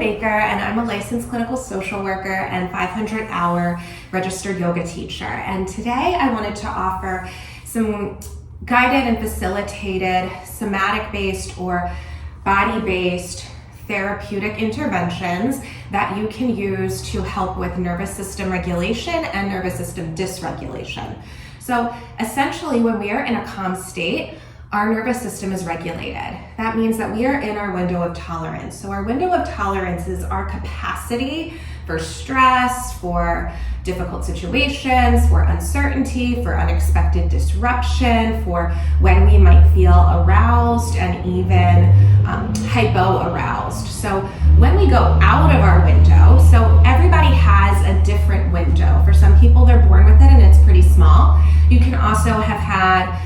Baker, and I'm a licensed clinical social worker and 500-hour registered yoga teacher. And today I wanted to offer some guided and facilitated somatic-based or body-based therapeutic interventions that you can use to help with nervous system regulation and nervous system dysregulation. So essentially, when we are in a calm state, our nervous system is regulated. That means that we are in our window of tolerance. So our window of tolerance is our capacity for stress, for difficult situations, for uncertainty, for unexpected disruption, for when we might feel aroused and even hypo-aroused. So when we go out of our window, so everybody has a different window. For some people, they're born with it and it's pretty small. You can also have had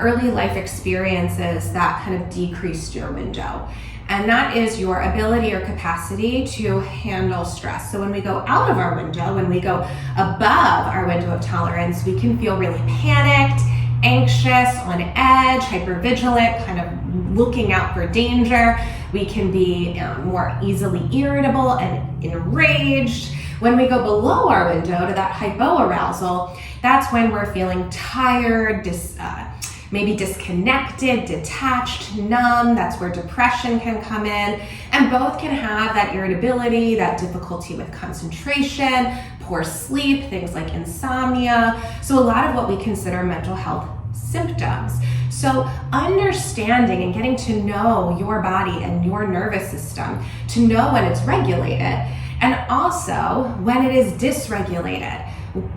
early life experiences that kind of decreased your window. And that is your ability or capacity to handle stress. So when we go out of our window, when we go above our window of tolerance, we can feel really panicked, anxious, on edge, hypervigilant, kind of looking out for danger. We can be more easily irritable and enraged. When we go below our window to that hypoarousal, that's when we're feeling tired, maybe disconnected, detached, numb. That's where depression can come in. And both can have that irritability, that difficulty with concentration, poor sleep, things like insomnia. So a lot of what we consider mental health symptoms. So understanding and getting to know your body and your nervous system, to know when it's regulated, and also when it is dysregulated.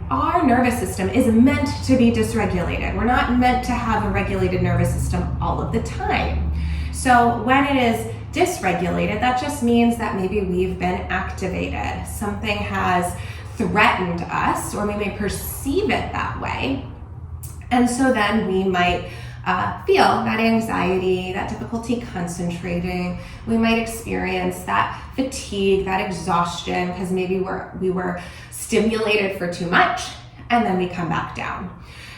Our nervous system is meant to be dysregulated. We're not meant to have a regulated nervous system all of the time. So when it is dysregulated, that just means that maybe we've been activated. Something has threatened us, or we may perceive it that way. And so then we might feel that anxiety, that difficulty concentrating. We might experience that fatigue, that exhaustion, because maybe we were stimulated for too much, and then we come back down.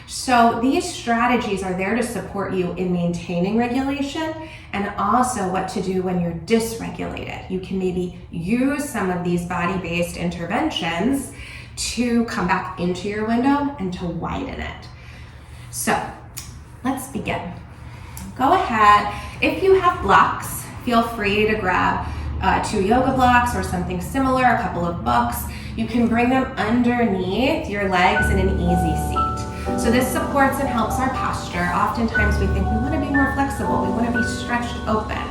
So these strategies are there to support you in maintaining regulation and also what to do when you're dysregulated. You can maybe use some of these body-based interventions to come back into your window and to widen it. So let's begin. Go ahead. If you have blocks, feel free to grab 2 yoga blocks or something similar, a couple of books. You can bring them underneath your legs in an easy seat. So this supports and helps our posture. Oftentimes we think we want to be more flexible, we want to be stretched open.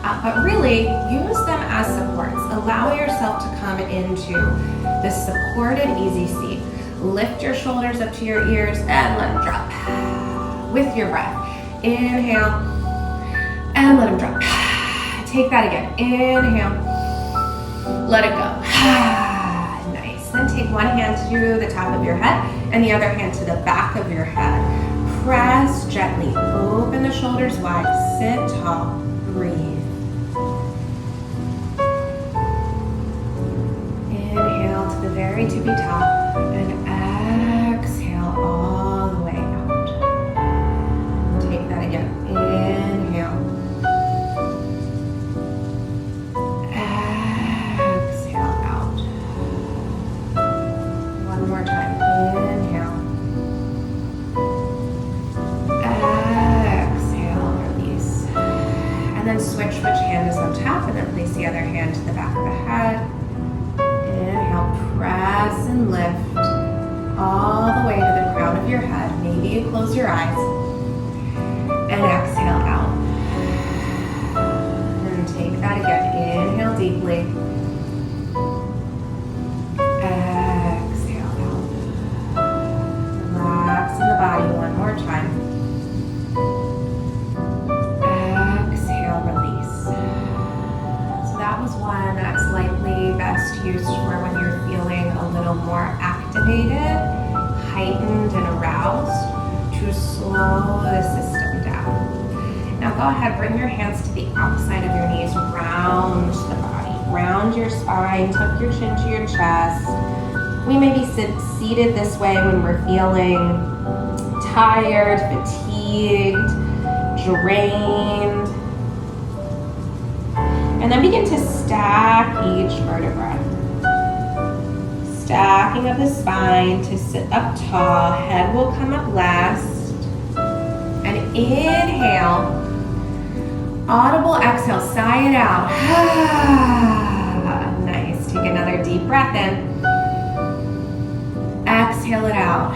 But really, use them as supports. Allow yourself to come into this supported easy seat. Lift your shoulders up to your ears and let them drop. With your breath. Inhale and let them drop. Take that again. Inhale. Let it go. Nice. Then take one hand to the top of your head and the other hand to the back of your head. Press gently. Open the shoulders wide. Sit tall. Breathe. Inhale to the very tippy top and exhale all the way out. Take that again. Inhale. Exhale out. One more time. Inhale. Exhale, release. And then switch which hand is on top and then place the other hand to the back of the head. Inhale, press and lift all the way to the crown of your head. Maybe you close your eyes. And exhale out. And take that again. Inhale deeply. Exhale out. Relax in the body one more time. Exhale, release. So that was one that's likely best used for when you're feeling a little more activated, heightened, and aroused, to slow the system down. Now go ahead, bring your hands to the outside of your knees, round the body, round your spine, tuck your chin to your chest. We may be seated this way when we're feeling tired, fatigued, drained. And then begin to stack each vertebra. Stacking up the spine to sit up tall. Head will come up last. And inhale. Audible exhale, sigh it out. Nice. Take another deep breath in. Exhale it out.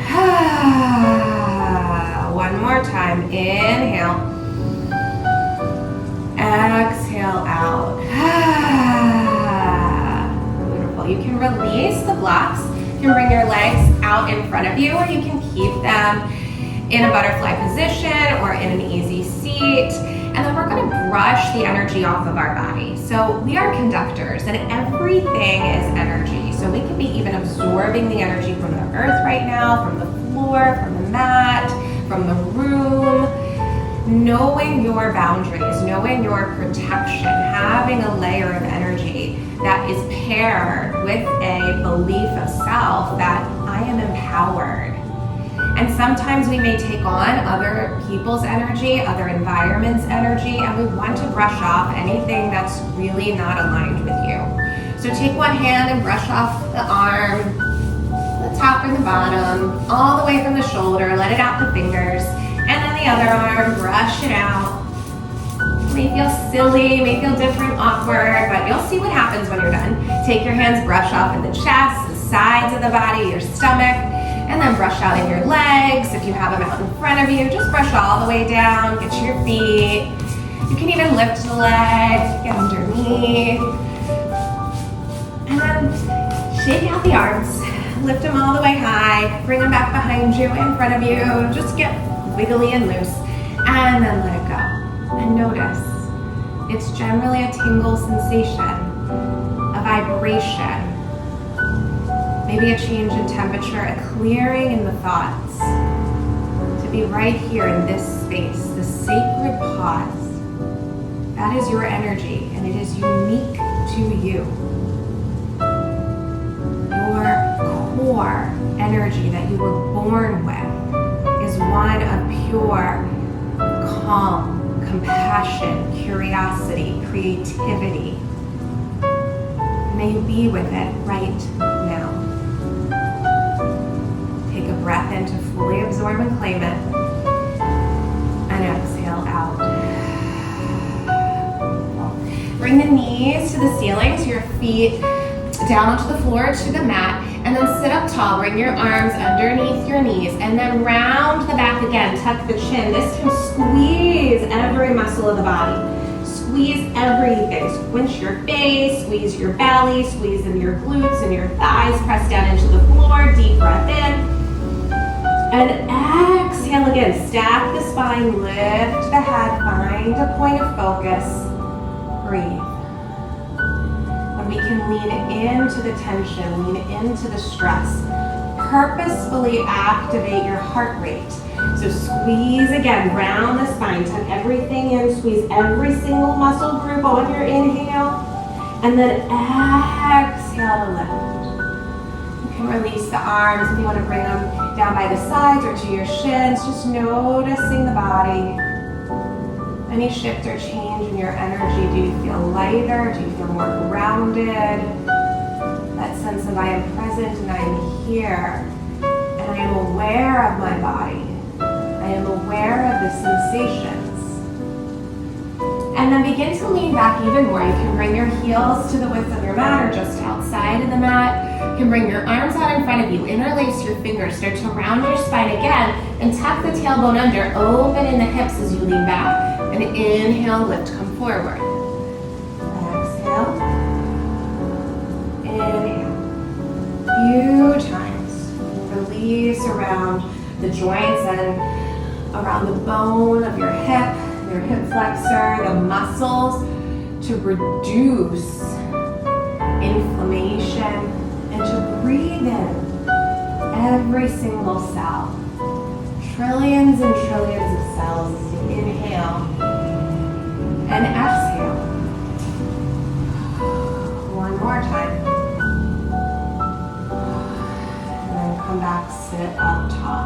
One more time. Inhale. Exhale out. Beautiful. You can release the blocks. You can bring your legs out in front of you, or you can keep them in a butterfly position or in an easy seat. And then we're going to brush the energy off of our body. So we are conductors, and everything is energy. So we could be even absorbing the energy from the earth right now, from the floor, from the mat, from the room. Knowing your boundaries, knowing your protection, having a layer of energy that is paired with a belief of self that I am empowered. And sometimes we may take on other people's energy, other environments' energy, and we want to brush off anything that's really not aligned with you. So take one hand and brush off the arm, the top and the bottom, all the way from the shoulder, let it out the fingers, and then the other arm, brush it out. It may feel silly, may feel different, awkward, but you'll see what happens when you're done. Take your hands, brush off in the chest, the sides of the body, your stomach, and then brush out in your legs. If you have them out in front of you, just brush all the way down, get to your feet. You can even lift the legs, get underneath. And then shake out the arms, lift them all the way high, bring them back behind you, in front of you, just get wiggly and loose, and then let it go. And notice, it's generally a tingle sensation, a vibration, maybe a change in temperature, a clearing in the thoughts, to be right here in this space, the sacred pause. That is your energy, and it is unique to you. Your core energy that you were born with is one of pure, calm, compassion, curiosity, creativity. May you be with it right now. Take a breath in to fully absorb and claim it, and exhale out. Bring the knees to the ceiling, so your feet down onto the floor to the mat, and then sit up tall. Bring your arms underneath your knees, and then round the back again. Tuck the chin. This time squeeze every muscle of the body. Squeeze everything. Squinch your face, squeeze your belly, squeeze in your glutes and your thighs. Press down into the floor. Deep breath in. And exhale again. Stack the spine, lift the head, find a point of focus. Breathe. We can lean into the tension, lean into the stress. Purposefully activate your heart rate. So squeeze again, round the spine, tuck everything in, squeeze every single muscle group on your inhale, and then exhale to lift. You can release the arms if you want to bring them down by the sides or to your shins, just noticing the body. Any shift or change in your energy? Do you feel lighter? Do you feel more grounded? That sense of I am present and I am here. And I am aware of my body. I am aware of the sensations. And then begin to lean back even more. You can bring your heels to the width of your mat or just outside of the mat. You can bring your arms out in front of you. Interlace your fingers. Start to round your spine again. And tuck the tailbone under. Open in the hips as you lean back. And inhale, lift, come forward. Exhale. Inhale. Few times. Release around the joints and around the bone of your hip flexor, the muscles, to reduce inflammation and to breathe in every single cell. Trillions and trillions of cells. Inhale and exhale. One more time. And then come back, sit up tall.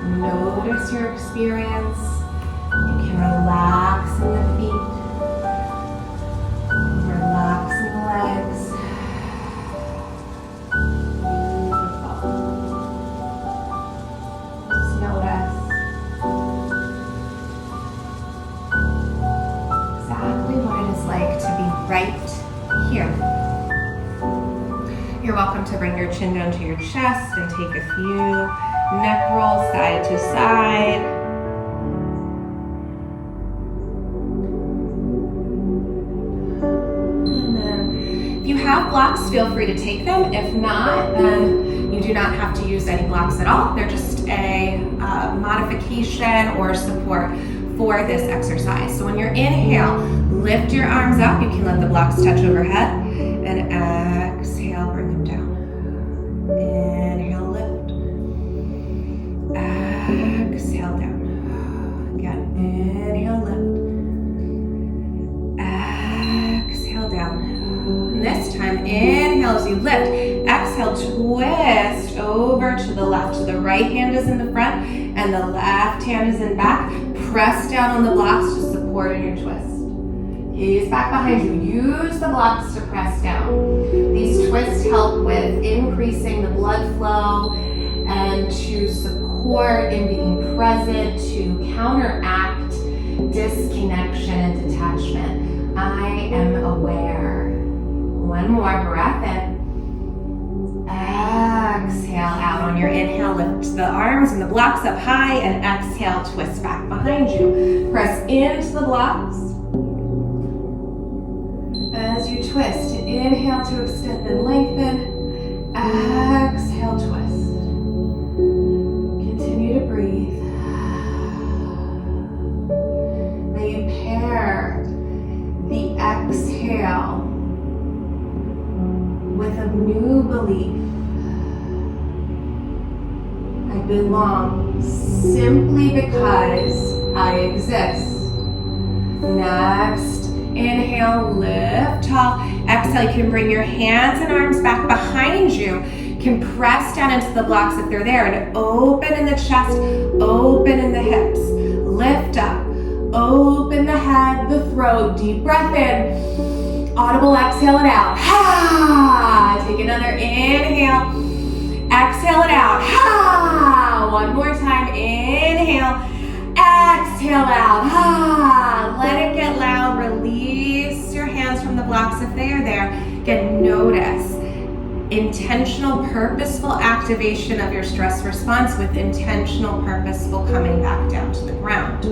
Notice your experience. You can relax in the feet. here. You're welcome to bring your chin down to your chest and take a few neck rolls side to side. And then if you have blocks, feel free to take them. If not, then you do not have to use any blocks at all. They're just a modification or support for this exercise. So when you're inhale, lift your arms up. You can let the blocks touch overhead. And exhale, bring them down. Inhale, lift. Exhale, down. Again, inhale, lift. Exhale, down. And this time, inhale as you lift. Exhale, twist over to the left. So the right hand is in the front and the left hand is in back. Press down on the blocks to support in your twist. Gaze back behind you. Use the blocks to press down. These twists help with increasing the blood flow and to support in being present, to counteract disconnection and detachment. I am aware. One more breath in. Exhale out. On your inhale, lift the arms and the blocks up high, and exhale, twist back behind you. Press into the blocks. As you twist, inhale to extend and lengthen. Exhale, twist. Continue to breathe. May you pair the exhale with a new belief. I belong simply because I exist. Next, inhale, lift tall. Exhale, you can bring your hands and arms back behind you. You can press down into the blocks if they're there and open in the chest, open in the hips. Lift up, open the head, the throat. Deep breath in. Audible, exhale it out. Ha! Take another inhale. Exhale it out. Ha! One more time. Inhale. Exhale out. Ha! Let it get loud. Release your hands from the blocks if they are there. Again, notice intentional, purposeful activation of your stress response with intentional, purposeful coming back down to the ground.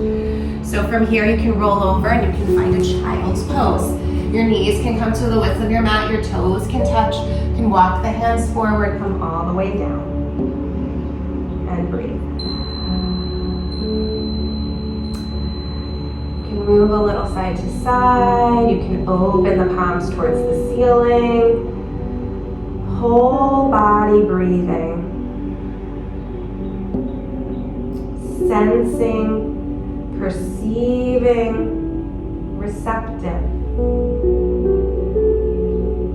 So from here, you can roll over and you can find a child's pose. Your knees can come to the width of your mat, your toes can touch. You can walk the hands forward, come all the way down. And breathe. You can move a little side to side. You can open the palms towards the ceiling. Whole body breathing. Sensing, perceiving, receptive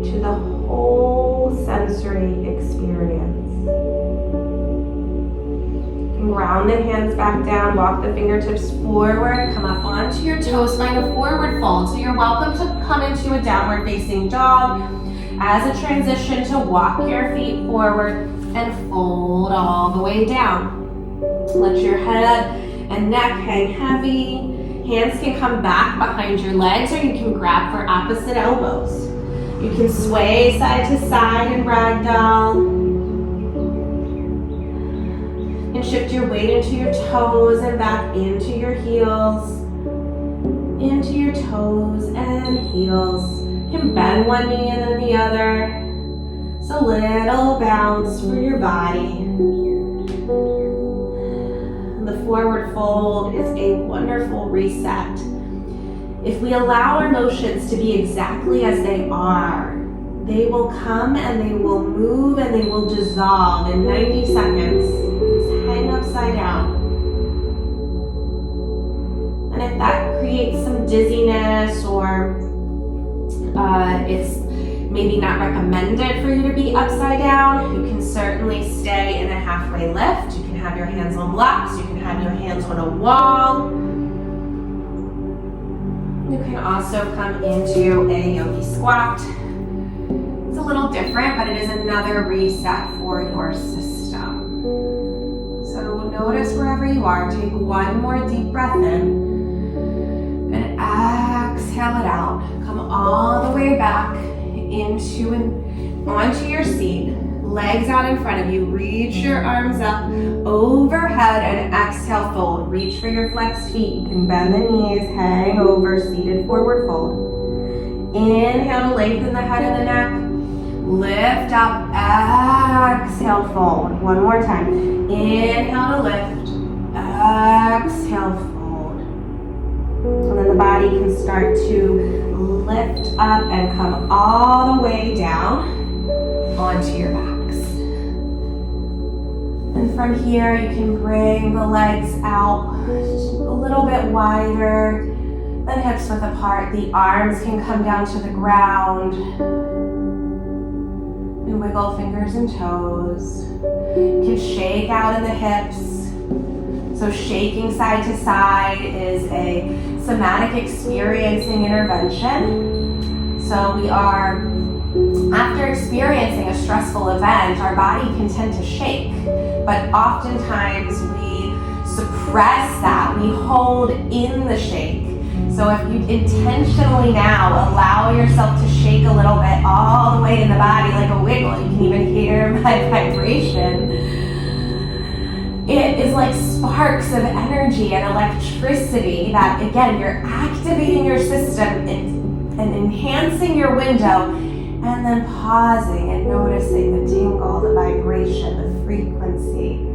to the whole sensory experience. You can ground the hands back down, walk the fingertips forward, come up onto your toes, find a forward fold. So you're welcome to come into a downward facing dog. As a transition to walk your feet forward and fold all the way down. Let your head and neck hang heavy. Hands can come back behind your legs, or you can grab for opposite elbows. You can sway side to side and ragdoll. And shift your weight into your toes and back into your heels. Into your toes and heels. You can bend one knee and then the other. It's a little bounce for your body. The forward fold is a wonderful reset. If we allow our motions to be exactly as they are, they will come and they will move and they will dissolve in 90 seconds. Just hang upside down. And if that creates some dizziness or it's maybe not recommended for you to be upside down, you can certainly stay in a halfway lift. You can have your hands on blocks, you can have your hands on a wall. You can also come into a yogi squat. It's a little different, but it is another reset for your system. So notice wherever you are, take one more deep breath in and exhale it out. Come all the way back into and onto your seat. Legs out in front of you. Reach your arms up overhead and exhale, fold. Reach for your flexed feet. You can bend the knees, hang over, seated forward fold. Inhale to lengthen the head and the neck. Lift up, exhale, fold. One more time. Inhale to lift, exhale, fold. And then the body can start to lift up and come all the way down onto your backs. And from here, you can bring the legs out a little bit wider, then hips width apart. The arms can come down to the ground. And wiggle fingers and toes. You can shake out in the hips. So shaking side to side is a somatic experiencing intervention. So we are, after experiencing a stressful event, our body can tend to shake, but oftentimes we suppress that. We hold in the shake. So if you intentionally now allow yourself to shake a little bit all the way in the body like a wiggle, you can even hear my vibration. It is like sparks of energy and electricity that, again, you're activating your system and enhancing your window, and then pausing and noticing the tingle, the vibration, the frequency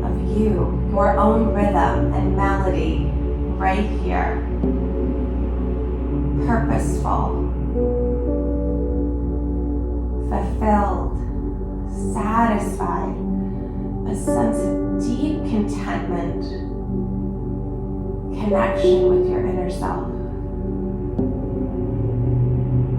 of you, your own rhythm and melody right here. Purposeful, fulfilled, satisfied, a sense of deep contentment, connection with your inner self.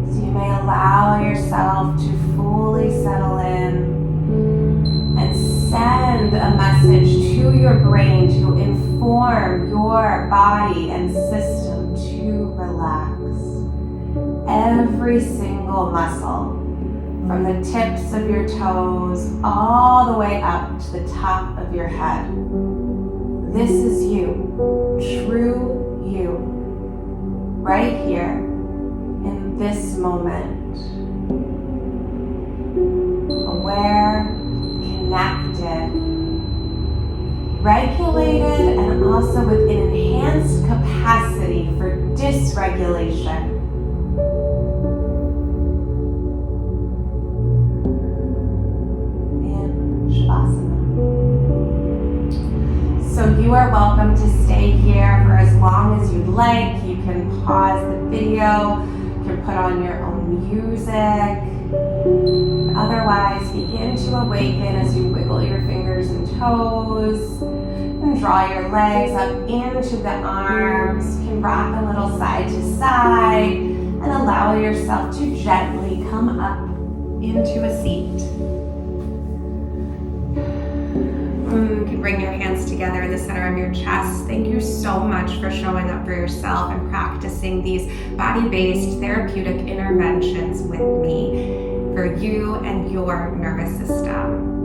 So you may allow yourself to fully settle in and send a message to your brain to inform your body and system to relax. Every single muscle, from the tips of your toes all the way up to the top of your head. This is you, true you, right here in this moment. Aware, connected, regulated, and also with an enhanced capacity for dysregulation. So you are welcome to stay here for as long as you'd like. You can pause the video, you can put on your own music. Otherwise, begin to awaken as you wiggle your fingers and toes and draw your legs up into the arms. You can rock a little side to side and allow yourself to gently come up into a seat. You can bring your hands together in the center of your chest. Thank you so much for showing up for yourself and practicing these body-based therapeutic interventions with me for you and your nervous system.